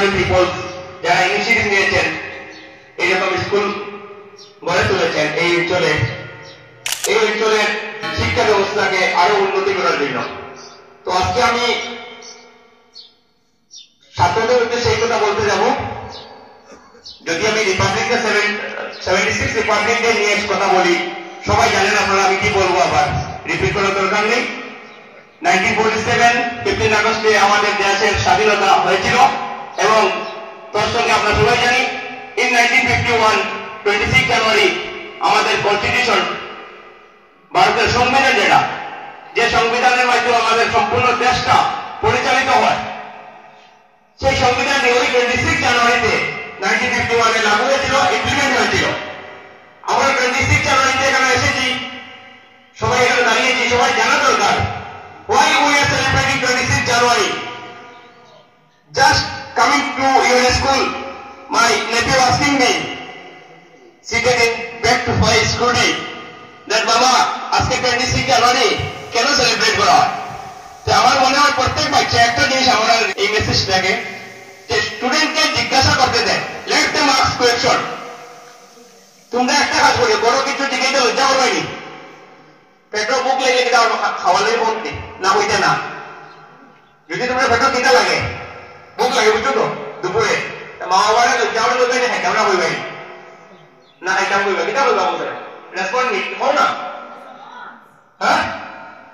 Visionary people যারা initiative নিয়েছেন এইরকম স্কুল গড়ে তুলেছেন এই অঞ্চলের শিক্ষা ব্যবস্থাকে আরো উন্নতি করার জন্য। তো আজকে আমি ছাত্রদের উদ্দেশ্যে এই কথা বলতে যাব, যদি আমি রিপাবলিক ডে 76 রিপাবলিক ডে নিয়ে কথা বলি, সবাই জানেন আপনারা, আমি কি বলবো আবার রিপিট করার দরকার নেই। 1947 15 আগস্টে আমাদের দেশের স্বাধীনতা হয়েছিল এবং তার সঙ্গে আমরা সবাই জানি ইন 1951 26 জানুয়ারি আমাদের কনস্টিটিউশন, ভারতের সংবিধান, যে সংবিধানের মাধ্যমে আমাদের সম্পূর্ণ দেশটা পরিচালিত হয়, সেই সংবিধান ওই 26 জানুয়ারিতে 1951 লাগু হয়েছিল, ইমপ্লিমেন্ট হয়েছিল। আমরা 26 জানুয়ারিতে এখানে এসেছি, সবাই এখানে দাঁড়িয়েছি, সবাই জানা দরকার why we are celebrating 26 January. Just coming to your school, my nephew asking me, seated in back to my scooty, that Baba, আজকে 26 জানুয়ারি কেন সেলিব্রেট করা হয়? তো আমার মনে হয় প্রত্যেক বাচ্চা একটা জিনিস আমরা এই মেসেজটাকে যে স্টুডেন্টকে জিজ্ঞাসা করতে দেন, লেট দেম আস্ক কোয়েশ্চন। তোমরা একটা কাজ করি, বড় কিছু জিজ্ঞেস লজ্জা করবানি, পেট্রোল বুক লেগে কিনা খাওয়ালে বলতে না হইতে না। যদি তোমরা পেট্রোল কিনা লাগে, বুক লাগে, বুঝছো তো, দুপুরে মা বাবারা লজ্জা হলে বলবে না খাইতাম না বলবে না, খাইতাম বলবে কিনা বলবা বলতে রেসপন্ড হও না। হ্যাঁ,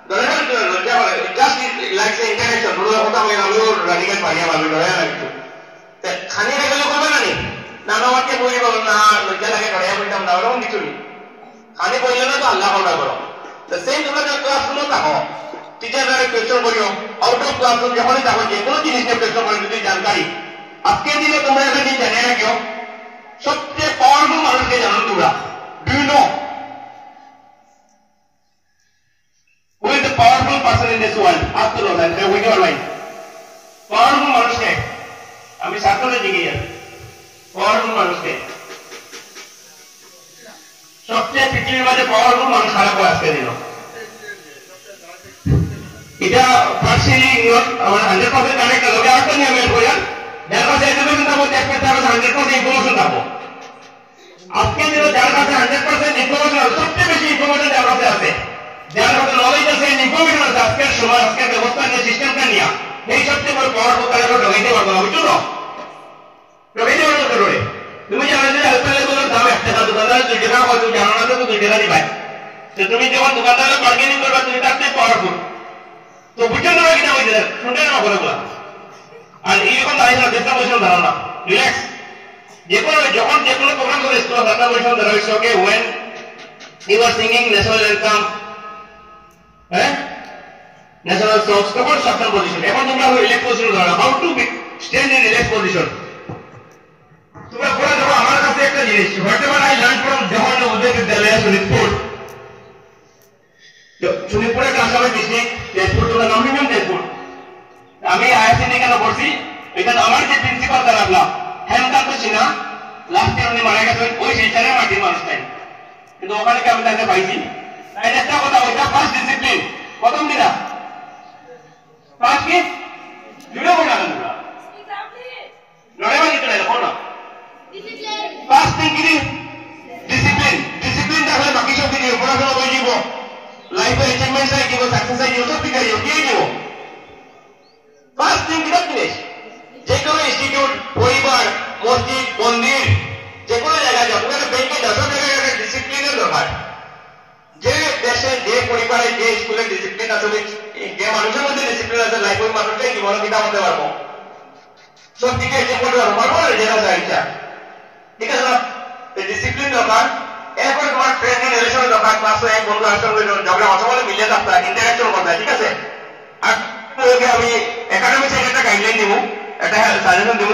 ধরে না লজ্জা বলে, জাস্ট লাইক সে ইন্টারনেশন বড় কথা বলে আমিও রানিকাল পারিয়া পারবে, ধরে না কিছু খানি গেলে করবে না নি, না আমাকে বলি বলো না লজ্জা লাগে ধরে বলতাম না, ওরকম কিছু নেই। খানি বললে না তো আল্লাহ আমরা করো। সেম তোমরা যখন ক্লাসরুমে থাকো, টিচাররা কোয়েশ্চন করিও, আউট অফ ক্লাসরুম যখনই থাকো, যে কোনো জিনিস নিয়ে কোয়েশ্চন করি, যদি জানকারি আজকের দিনে তোমরা একটা জিনিস জানিয়ে রাখিও, সবচেয়ে পাওয়ারফুল মানুষকে জানো তোমরা, do you know who is the powerful person in this world? Up to note and with your mind. Powerful মানুষকে আমি ছাত্রদের জিজ্ঞেস, পাওয়ারফুল মানুষকে সবচেয়ে পৃথিবীর মাঝে পাওয়ারফুল মানুষ খারাপ করে আজকে দিল। এটা পার্সিয়ালি আমার 100% কানেক্ট লোকে আরেকটা নিয়ে মেল করেন, যার কাছে এডুকেশন থাকবো, যার কাছে 100% ইনফরমেশন থাকবো। আজকে দিন যার কাছে 100% ইনফরমেশন, সবচেয়ে বেশি ইনফরমেশন যার কাছে আছে, যার কাছে নলেজ আছে, ইনফরমেশন আছে আজকের সময়, আজকের ব্যবস্থা নিয়ে, সিস্টেমটা নিয়ে, এই সবচেয়ে বড় পাওয়ারফুল তারা ঢোকাইতে পারবো না, বুঝছো তো? ঢোকাইতে পারবো তো রে। তুমি জানো যে হেল্পলাইনের দাম 1 টাকা, দোকানদার 2 টাকা হয়, তুমি জানো না তো 2 টাকা দিবাই। তো তুমি যখন দোকানদারের বার্গেনিং করবা, তুমি তার চেয়ে পাওয়ারফুল। তো বুঝছেন তোমরা কিনা বলতে শুনতে না বলে বলা। আর এইরকম দাঁড়িয়ে না, চেষ্টা পজিশন দাঁড়াও না, রিল্যাক্স। যখন যে কোনো প্রোগ্রাম করে স্কুল চেষ্টা পজিশন দাঁড়াও। It's okay when you are singing national anthem, হ্যাঁ, ন্যাশনাল সংস, তখন সাবধান পজিশন। এখন তোমরা রিল্যাক্স পজিশন দাঁড়াও। How to stand in relax position? তোমরা পড়া দেখো, আমার কাছে একটা জিনিস, whatever I learn from Jawaharlal Nehru Vidyalaya Sonitpur, শোনিতপুরে ক্লাস হবে ডিস্ট্রিক্ট তেজপুর, তোমরা নাম নিবেন তেজপুর। আমি আইএসসি কেন পড়ছি, এখানে আমার যে প্রিন্সিপাল দাঁড়াবলা হেমকান্ত সিনহা, লাস্ট ইয়ার উনি মারা গেছেন, ওই শিলচরের মাটির মানুষ তাই, কিন্তু ওখানে আমি তাকে পাইছি। তাই একটা কথা, ওইটা ফার্স্ট ডিসিপ্লিন, প্রথম দিনা ফার্স্ট কি ভিডিও বানানো তোমরা লড়াই বাকি চলে যাবো না। ফার্স্ট থিং কি ডিসিপ্লিন, ডিসিপ্লিন থাকলে বাকি সব কিছু পড়াশোনা করে যাব, লাইফে অ্যাচিভমেন্টস আই দিব, সাকসেস আই দিব, সব ঠিক আছে, কি দিব। ফার্স্ট থিং কি জিনিস, যে কোনো ইনস্টিটিউট, পরিবার, মসজিদ, মন্দির, যে কোনো জায়গায় যাও, তুমি ব্যাংকে যাও, সব জায়গায় একটা ডিসিপ্লিনের দরকার। যে দেশে, যে পরিবারে, যে স্কুলে ডিসিপ্লিন আছে, যে মানুষের মধ্যে ডিসিপ্লিন আছে, লাইফ ওই মানুষটাই জীবনে কিনা হতে পারবো, সব দিকে অ্যাচিভ করতে পারবো, যেটা ইচ্ছা, ঠিক আছে না? ডিসিপ্লিন দরকার। এরপরে তোমার ফ্রেন্ড রিলেশনের দরকার, ক্লাসে এক বন্ধু আসলে ঝগড়া কথা বলে মিলিয়ে থাকতে হয়, ইন্টারাকশন করতে হয়, ঠিক আছে? আর আমি একাডেমি সাইড একটা গাইডলাইন দিব, একটা সাজেশন দিব,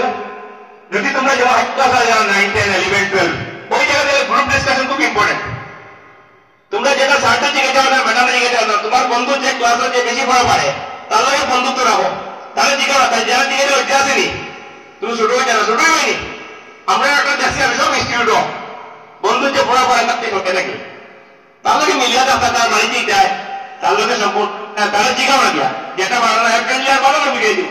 যদি তোমরা যেমন 8 ক্লাস আছে 9, 10, 11, 12, ওই জায়গাতে গ্রুপ ডিসকাশন খুব ইম্পর্টেন্ট। তোমরা যেটা স্যারটা জিজ্ঞেস যাও না, ম্যাডামে জিজ্ঞেস যাও না, তোমার বন্ধু যে ক্লাসে যে বেশি পড়া পারে তার লগে বন্ধুত্ব রাখো, তাহলে জিজ্ঞাসা না, তাই যারা জিজ্ঞেস ওইটা আসেনি, তুমি ছোট হয়ে যাও, ছোট হয়নি। আমরা একটা দেখছি, আমি সব ইনস্টিটিউট বন্ধু যে পড়া পড়ে তার থেকে নাকি, তার লগে মিলিয়ে থাকা, তার বাড়িতেই দেয়, তার লগে সম্পর্ক, তাহলে জিজ্ঞাসা না দিয়া, যেটা বানানো একটা বানানো বুঝিয়ে দিব।